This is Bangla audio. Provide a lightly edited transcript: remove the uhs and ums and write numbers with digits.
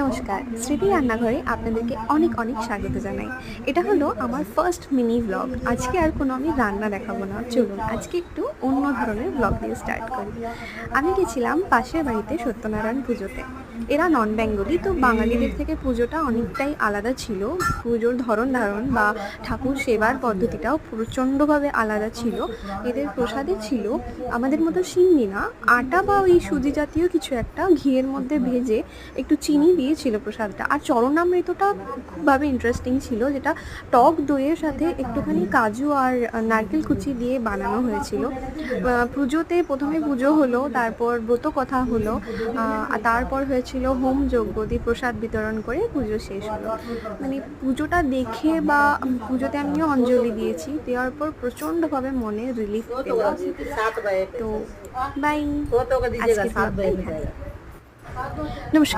নমস্কার, স্মৃতি রান্নাঘরে আপনাদেরকে অনেক অনেক স্বাগত জানাই। এটা হলো আমার ফার্স্ট মিনি ভ্লগ। আজকে আর কোনো আমি রান্না দেখাবো না। চলুন আজকে একটু অন্য ধরনের ভ্লগ দিয়ে স্টার্ট করি। আমি গেছিলাম পাশের বাড়িতে সত্যনারায়ণ পুজোতে। এরা নন বেঙ্গলি, তো বাঙালিদের থেকে পুজোটা অনেকটাই আলাদা ছিল। পুজোর ধরন ধারণ বা ঠাকুর সেবার পদ্ধতিটাও প্রচণ্ডভাবে আলাদা ছিল। এদের প্রসাদে ছিল আমাদের মতো সিন্নি না, আটা বা ওই সুজি জাতীয় কিছু একটা ঘিয়ের মধ্যে ভেজে একটু চিনি দিয়েছিল প্রসাদটা। আর চরণামৃতটা খুবভাবে ইন্টারেস্টিং ছিল, যেটা টক দইয়ের সাথে একটুখানি কাজু আর নারকেল কুচি দিয়ে বানানো হয়েছিল। পুজোতে প্রথমে পুজো হলো, তারপর ব্রত কথা হলো, আর তারপর হয়েছিল হোম যজ্ঞ দিয়ে প্রসাদ বিতরণ করে পুজো শেষ হলো। মানে পুজোটা দেখে বা পুজোতে আমিও অঞ্জলি দিয়েছি, দেওয়ার পর প্রচণ্ডভাবে মনে রিলিফ পেলাম। তো বাই, আজকে নমস্কার।